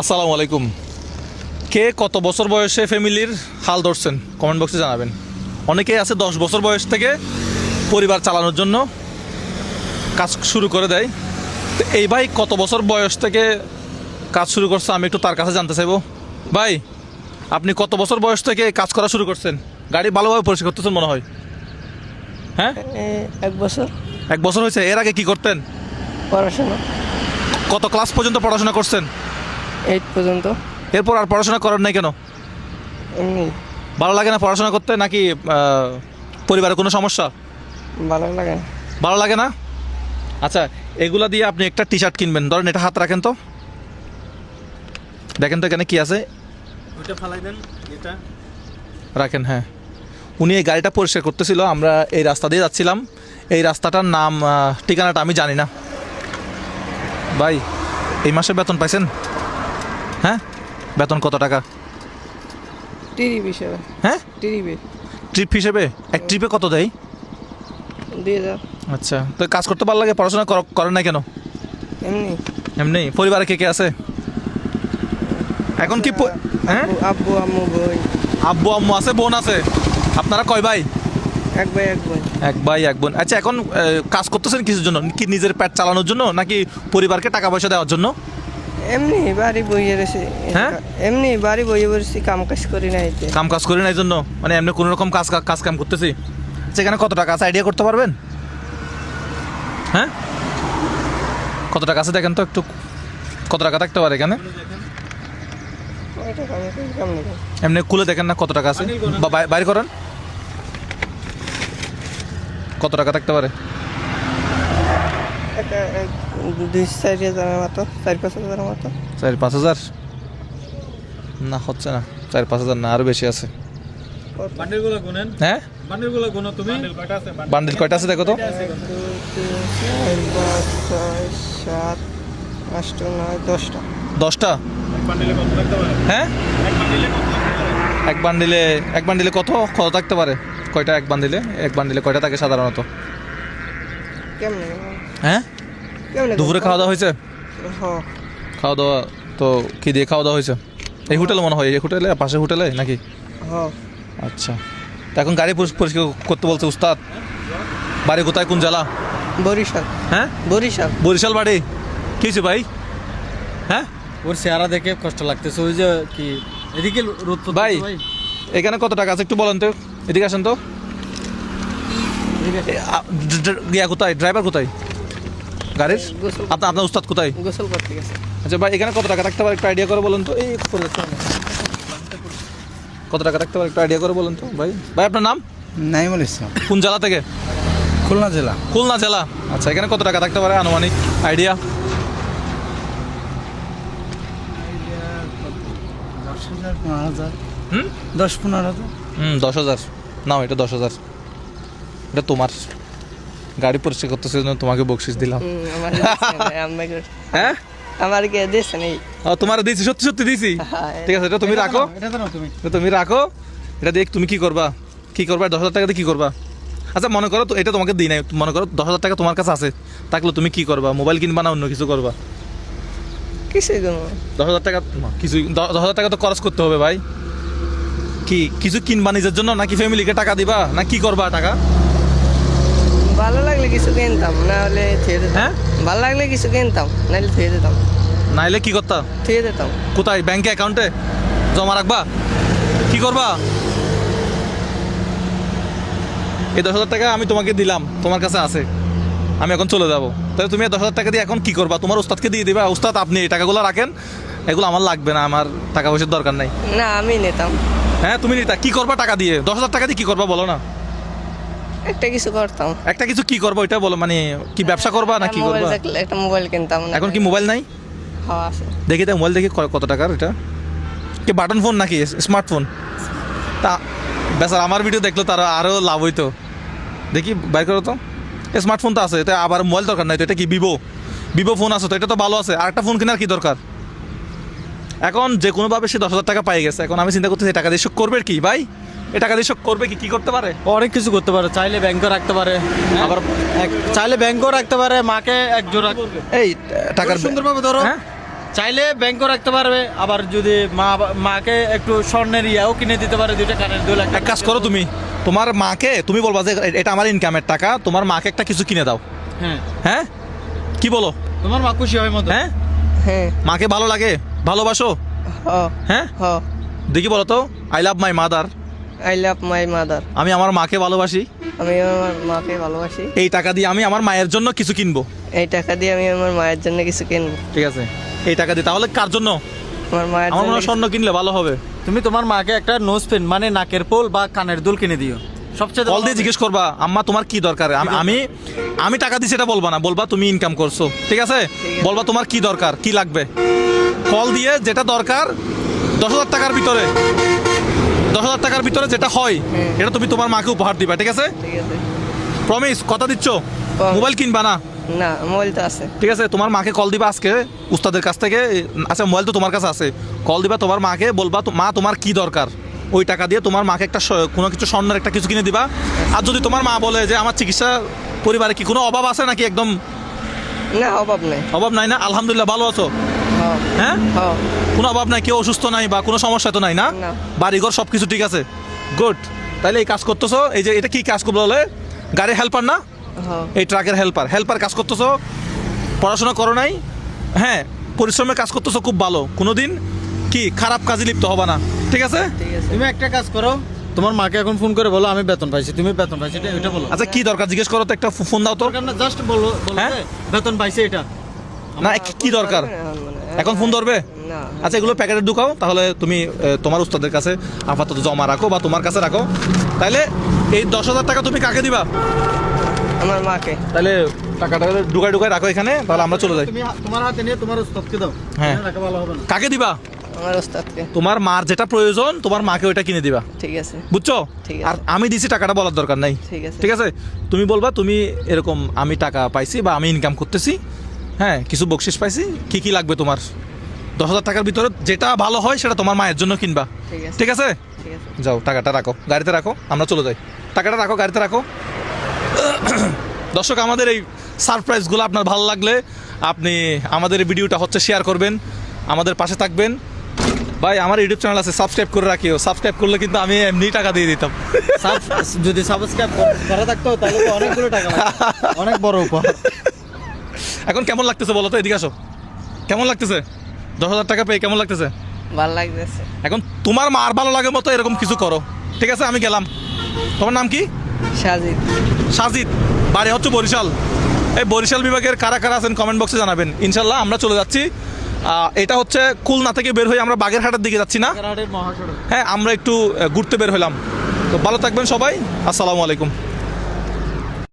আসসালামু আলাইকুম। কে কত বছর বয়সে ফ্যামিলির হাল ধরছেন কমেন্ট বক্সে জানাবেন। অনেকেই আছে 10 বছর বয়স থেকে পরিবার চালানোর জন্য কাজ শুরু করে দেয়। তো এই ভাই কত বছর বয়স থেকে কাজ শুরু করছে আমি একটু তার কাছে জানতে চাইবো। ভাই, আপনি কত বছর বয়স থেকে কাজ করা শুরু করছেন? গাড়ি ভালোভাবে পরিষ্কার করতেছেন মনে হয়। হ্যাঁ, 1 বছর। 1 বছর হয়েছে। এর আগে কি করতেন? পড়াশোনা কত ক্লাস পর্যন্ত পড়াশোনা করছেন? 8 পর্যন্ত। এরপর আর পড়াশোনা করেন নাই কেন? এমনি ভালো লাগে না পড়াশোনা করতে, নাকি পরিবারের কোনো সমস্যা? ভালো লাগে না। ভালো লাগে না? আচ্ছা, এগুলা দিয়ে আপনি একটা টি শার্ট কিনবেন। ধরেন এটা হাত রাখেন তো, দেখেন তো এখানে কি আছে। ওইটা ফালাই দেন, এটা রাখেন। হ্যাঁ, উনি এই গাড়িটা পরিষ্কার করতেছিল, আমরা এই রাস্তা দিয়ে যাচ্ছিলাম। এই রাস্তাটার নাম ঠিকানাটা আমি জানি না। ভাই, এই মাসে বেতন পাইছেন? হ্যাঁ, বেতন কত টাকা? টিভি হিসেবে। হ্যাঁ, টিভি ট্রিপ হিসেবে এক ট্রিপে কত দেয়? 2000। আচ্ছা, তো কাজ করতে ভালো লাগে, পড়াশোনা করেন না কেন? এমনি এমনি। পরিবারে কে কে আছে এখন? কি হ্যাঁ, আব্বু আম্মু ভাই। আব্বু আম্মু আছে, বোন আছে। আপনারা কয় ভাই? এক ভাই এক বোন। এক ভাই এক বোন। আচ্ছা, এখন কাজ করতেছেন কিসের জন্য? কি নিজের পেট চালানোর জন্য, নাকি পরিবারকে টাকা পয়সা দেওয়ার জন্য? এমনি বাড়ি বইয়ে রয়েছে। হ্যাঁ? এমনি বাড়ি বইয়ে বসেছি, কাম কাজ করি না এতে। কাম কাজ করি না এই জন্য, মানে এমনি কোনো রকম কাজ কাম করতেছি। সেখানে কত টাকা আছে আইডিয়া করতে পারবেন? হ্যাঁ, কত টাকা আছে দেখেন তো একটু। কত টাকা থাকতে পারে এখানে? ওইটা কামে করি, কাম নেই। এমনি খুলে দেখেন না কত টাকা আছে, বা বাইর করেন। কত টাকা থাকতে পারে? একটা 2-4 হাজার মতো, 4-5 হাজার মতো। 4-5 হাজার? না, হচ্ছে না। 4-5 হাজার না, আরো বেশি আছে। বান্ডেলগুলো গুনেন। হ্যাঁ, বান্ডেলগুলো গুনো তুমি। বান্ডেল কয়টা আছে? বান্ডিল কয়টা আছে দেখো তো। 1 2 3 4 5 6 7 8 9 10টা। 10টা? এক বান্ডেলে কত থাকতে পারে? হ্যাঁ, এক বান্ডেলে কত থাকতে পারে? এক বান্ডিলে কত কত থাকতে পারে? কয়টা এক বান্ডিলে কয়টা থাকে সাধারণত? কেমনে হ্যাঁ, কেমনে দুপুরে খাওয়া দাওয়া হয়েছে? হ্যাঁ। খাওয়া দাওয়া তো কি দিয়ে খাওয়া দাওয়া হয়েছে? এই হোটেলে মনে হয়, এই হোটেলে, পাশের হোটেলে নাকি? হ্যাঁ, আচ্ছা, তো এখন গাড়ি পরিষ্কার করতে বলছে উস্তাদ। বাড়ি কোথায়, কোন জেলা? বরিশাল। হ্যাঁ, বরিশাল। বরিশাল বাড়ি। কি হয়েছে ভাই? হ্যাঁ ওর চেহারা দেখে কষ্ট লাগতেছে। ওই যে কি এদিকে রোদ তো ভাই, এখানে কত টাকা আছে একটু বলেন তো। এদিকে আসেন তো। ইয়া কোথায়, ড্রাইভার কোথায় গাড়ির? গোসল আপনার উস্তাদ কোথায়? গোসল করতে গেছে। আচ্ছা ভাই, এখানে কত টাকা থাকতে পারে একটু আইডিয়া করে বলেন তো। এই করে যাচ্ছে না। কত টাকা থাকতে পারে একটু আইডিয়া করে বলেন তো ভাই। ভাই, আপনার নাম? নাইমুল ইসলাম, কোন জেলা থেকে? খুলনা জেলা। খুলনা জেলা। আচ্ছা, এখানে কত টাকা থাকতে পারে আনুমানিক আইডিয়া? 10,000 15,000। হুম 10-15,000। 10,000। নাও, এটা 10,000। এটা তোমার। গাড়ি পরিষ্কার করতেছে জন্য তোমাকে বকশিস দিলাম। আমার দিছে না, আমাকে হ্যাঁ, আমার কে দিছে নেই। তোমার দিয়েছি, সত্যি সত্যি দিয়েছি। ঠিক আছে, এটা তুমি রাখো। এটা তো না তুমি। এটা তুমি রাখো। এটা দিয়ে তুমি কি করবা? 10,000 টাকা দিয়ে কি করবা? আচ্ছা, মনে করো তো এটা তোমাকে দিই নাই, মনে করো 10,000 টাকা তোমার কাছে আছে, থাকলে তুমি কি করবা? মোবাইল কিনবা না অন্য কিছু করবা? কিছুই কোনো 10,000 টাকা কিছু, 10,000 টাকা তো খরচ করতে হবে ভাই। কি কিছু কিনবা নিজের জন্য, নাকি ফ্যামিলিকে টাকা দিবা, না কি করবা টাকা? ভালো লাগলে কিছু কিনতাম, না হলে থুয়ে দিতাম। হ্যাঁ? ভালো লাগলে কিছু কিনতাম, নাহলে থুয়ে দিতাম। নাইলে কি করতা? থুয়ে দিতাম। কোথায়? ব্যাংকে, অ্যাকাউন্টে জমা রাখবা? কি করবা? এই 10,000 টাকা আমি তোমাকে দিলাম, তোমার কাছে আছে, আমি এখন চলে যাবো। তাহলে তুমি এই 10,000 টাকা দিয়ে এখন কি করবা? তোমার উস্তাদকে দিয়ে দিবা, উস্তাদ আপনি এই টাকাগুলো রাখেন, এগুলো আমার লাগবে না, আমার টাকা পয়সার দরকার নাই। না, আমি নিতাম। হ্যাঁ, তুমি নিতা। কি করবা টাকা দিয়ে? 10,000 টাকা দিয়ে কি করবা বলো না? একটা কিছু করতাম। একটা কিছু কি করবো এটা বলো, মানে কি ব্যবসা করবা না কি মোবাইল করবা? থাকলে একটা মোবাইল কিনতাম। এখন কি মোবাইল নাই? হ্যাঁ, আছে। দেখি তো মোবাইল, দেখি কত টাকার এটা। কি বাটন ফোন নাকি স্মার্টফোন? তা বেচার আমার ভিডিও দেখলো তারা আরও লাভ হইতো। দেখি বাইর করো তো। স্মার্টফোন তো আছে, এটা আবার মোবাইল দরকার নাই তো। এটা কি ভিভো ফোন আছে তো, এটা তো ভালো আছে। আরেকটা ফোন কেনার কি দরকার? এখন যে কোনোভাবে সে 10,000 টাকা পাই গেছে। এখন আমি চিন্তা করতেছি টাকা দিয়ে শোক করবে কি ভাই? এই টাকা দিয়ে শোক করবে কি করতে পারে? অনেক কিছু করতে পারে। চাইলে ব্যাংকে রাখতে পারে, আবার চাইলে ব্যাংকেও রাখতে পারে। মাকে এক জোড়া এই টাকার সুন্দরভাবে ধরো। হ্যাঁ, চাইলে ব্যাংকও রাখতে পারবে, আবার যদি মাকে একটু স্বর্ণের ইয়াও কিনে দিতে পারে, 2টা কানের দুল। এক কাজ করো, তুমি তোমার মাকে তুমি বলবা যে এটা আমার ইনকামের টাকা, তোমার মাকে একটা কিছু কিনে দাও। হ্যাঁ, হ্যাঁ কি বলো? তোমার মা খুশি হয় মতো। হ্যাঁ, হ্যাঁ মাকে ভালো লাগে, ভালোবাসো? হ হ্যাঁ, হ দেখি বলো তো, I love my mother. I love my mother. আমি আমার মাকে ভালোবাসি। আমি আমার মাকে ভালোবাসি। এই টাকা দিয়ে আমি আমার মায়ের জন্য কিছু কিনবো। এই টাকা দিয়ে আমি আমার মায়ের জন্য কিছু কিনবো। ঠিক আছে, এই টাকা দিয়ে তাহলে কার জন্য? আমার মায়ের আমার জন্য মনে হয় স্বর্ণ কিনলে ভালো হবে। তুমি তোমার মাকে একটা নোজ পেন মানে নাকের পোল বা কানের দুল কিনে দিও, সবচেয়ে কল দিয়ে জিজ্ঞেস করবা আম্মা তোমার কি দরকার। আমি আমি টাকা দিচ্ছি এটা বলবা না, বলবা তুমি ইনকাম করছো। ঠিক আছে, বলবা তোমার কি দরকার, কি লাগবে। কল দিয়ে যেটা দরকার 10,000 টাকার ভিতরে, 10,000 টাকার ভিতরে যেটা হয় এটা তুমি তোমার মাকে উপহার দিবা। ঠিক আছে, ঠিক আছে। প্রমিস, কথা দিচ্ছ? Promise. মোবাইল কিনবা না। না, মোবাইল তো আছে। ঠিক আছে, তোমার মাকে কল দিবা আজকে উস্তাদের কাছ থেকে। আচ্ছা, মোবাইল তো তোমার কাছে আছে। কল দিবা তোমার মাকে, বলবা মা তোমার কি দরকার, ওই টাকা দিয়ে তোমার মাকে একটা কোনো কিছু স্বর্ণের একটা কিছু কিনে দিবা। আর যদি তোমার মা বলে যে আমার চিকিৎসা পরিবারে কি কোনো অভাব আছে নাকি, একদম না, অভাব নেই। অভাব নাই না, আলহামদুলিল্লাহ ভালো আছো? হ হ্যাঁ, হ কোনো অভাব নাই, কেউ অসুস্থ নাই বা কোনো সমস্যা তো নাই না? না। বাড়িঘর সব কিছু ঠিক আছে, গুড। তাহলে এই কাজ করতেছো, এই যে এটা কি কাজ করবো বলে, গাড়ির হেল্পার না, হ এই ট্রাকের হেল্পার কাজ করতেছো, পড়াশোনা করো নাই, হ্যাঁ পরিশ্রমের কাজ করতেছো, খুব ভালো। কোনোদিন কি খারাপ কাজে লিপ্ত হবা না। ঠিক আছে, ঠিক আছে। তুমি একটা কাজ করো, তোমার মাকে এখন ফোন করে বলো আমি বেতন পাইছি, তুমি বেতন পাইছি এটা বলো। আচ্ছা কি দরকার জিজ্ঞেস করো তো, একটা ফোন দাও তো। দরকার না, জাস্ট বলো হ্যাঁ? যে বেতন পাইছি এটা। না, কি দরকার? এখন ফোন ধরবে? না, আচ্ছা, এগুলো প্যাকেটে ঢুকাও, তাহলে তুমি তোমার উস্তাদের কাছে আপাতত জমা রাখো বা তোমার কাছে রাখো। তাহলে এই 10,000 টাকা তুমি কাকে দিবা? আমার মাকে। তাহলে টাকাটা ঢুকায় রাখো এখানে, তাহলে আমরা চলে যাই। তুমি তোমার হাতে নিয়ে তোমার উস্তাদকে দাও। হ্যাঁ। রাখা ভালো হবে না। কাকে দিবা? আমার ওস্তাদকে। তোমার মার যেটা প্রয়োজন তোমার মাকে ওইটা কিনে দিবা, ঠিক আছে। বুঝছো? ঠিক আছে। আর আমি দিছি টাকাটা বলার দরকার নাই। ঠিক আছে। ঠিক আছে, তুমি বলবা তুমি এরকম আমি টাকা পাইছি বা আমি ইনকাম করতেছি, হ্যাঁ কিছু বকশিস পাইছি, কি কি লাগবে তোমার। 10,000 টাকার ভিতরে যেটা ভালো হয় সেটা তোমার মায়ের জন্য কিনবা। ঠিক আছে। ঠিক আছে, ঠিক আছে। যাও টাকাটা রাখো, গাড়িতে রাখো, আমরা চলে যাই। টাকাটা রাখো, গাড়িতে রাখো। দর্শক, আমাদের এই সারপ্রাইজগুলো আপনার ভালো লাগলে আপনি আমাদের এই ভিডিওটা শেয়ার করবেন, আমাদের পাশে থাকবেন। ভাই, আমার ইউটিউব চ্যানেল আছে, সাবস্ক্রাইব করে রাখিও। সাবস্ক্রাইব করলে কিন্তু আমি এমনি টাকা দিয়ে দিতাম। যদি সাবস্ক্রাইব করা থাকতো তাহলে তো অনেকগুলো টাকা লাগতো, অনেক বড় উপহার। এখন কেমন লাগতেছে বলো তো, এদিকে আসো। কেমন লাগতেছে 10,000 টাকা পেয়ে? কেমন লাগতেছে? ভালো লাগতেছে। এখন তোমার মার ভালো লাগে মতো এরকম কিছু করো। ঠিক আছে, আমি গেলাম। তোমার নাম কি? সাজিদ। সাজিদ, বাড়ি হচ্ছে বরিশাল। এই বরিশাল বিভাগের কারা কারা আছেন কমেন্ট বক্সে জানাবেন। ইনশাল্লাহ আমরা চলে যাচ্ছি। এটা হচ্ছে খুলনা থেকে বের হয়ে আমরা বাগেরহাটের দিকে যাচ্ছি না? মহাসড়ক। হ্যাঁ, আমরা একটু ঘুরতে বের হলাম। তো ভালো থাকবেন সবাই, আসসালামু আলাইকুম।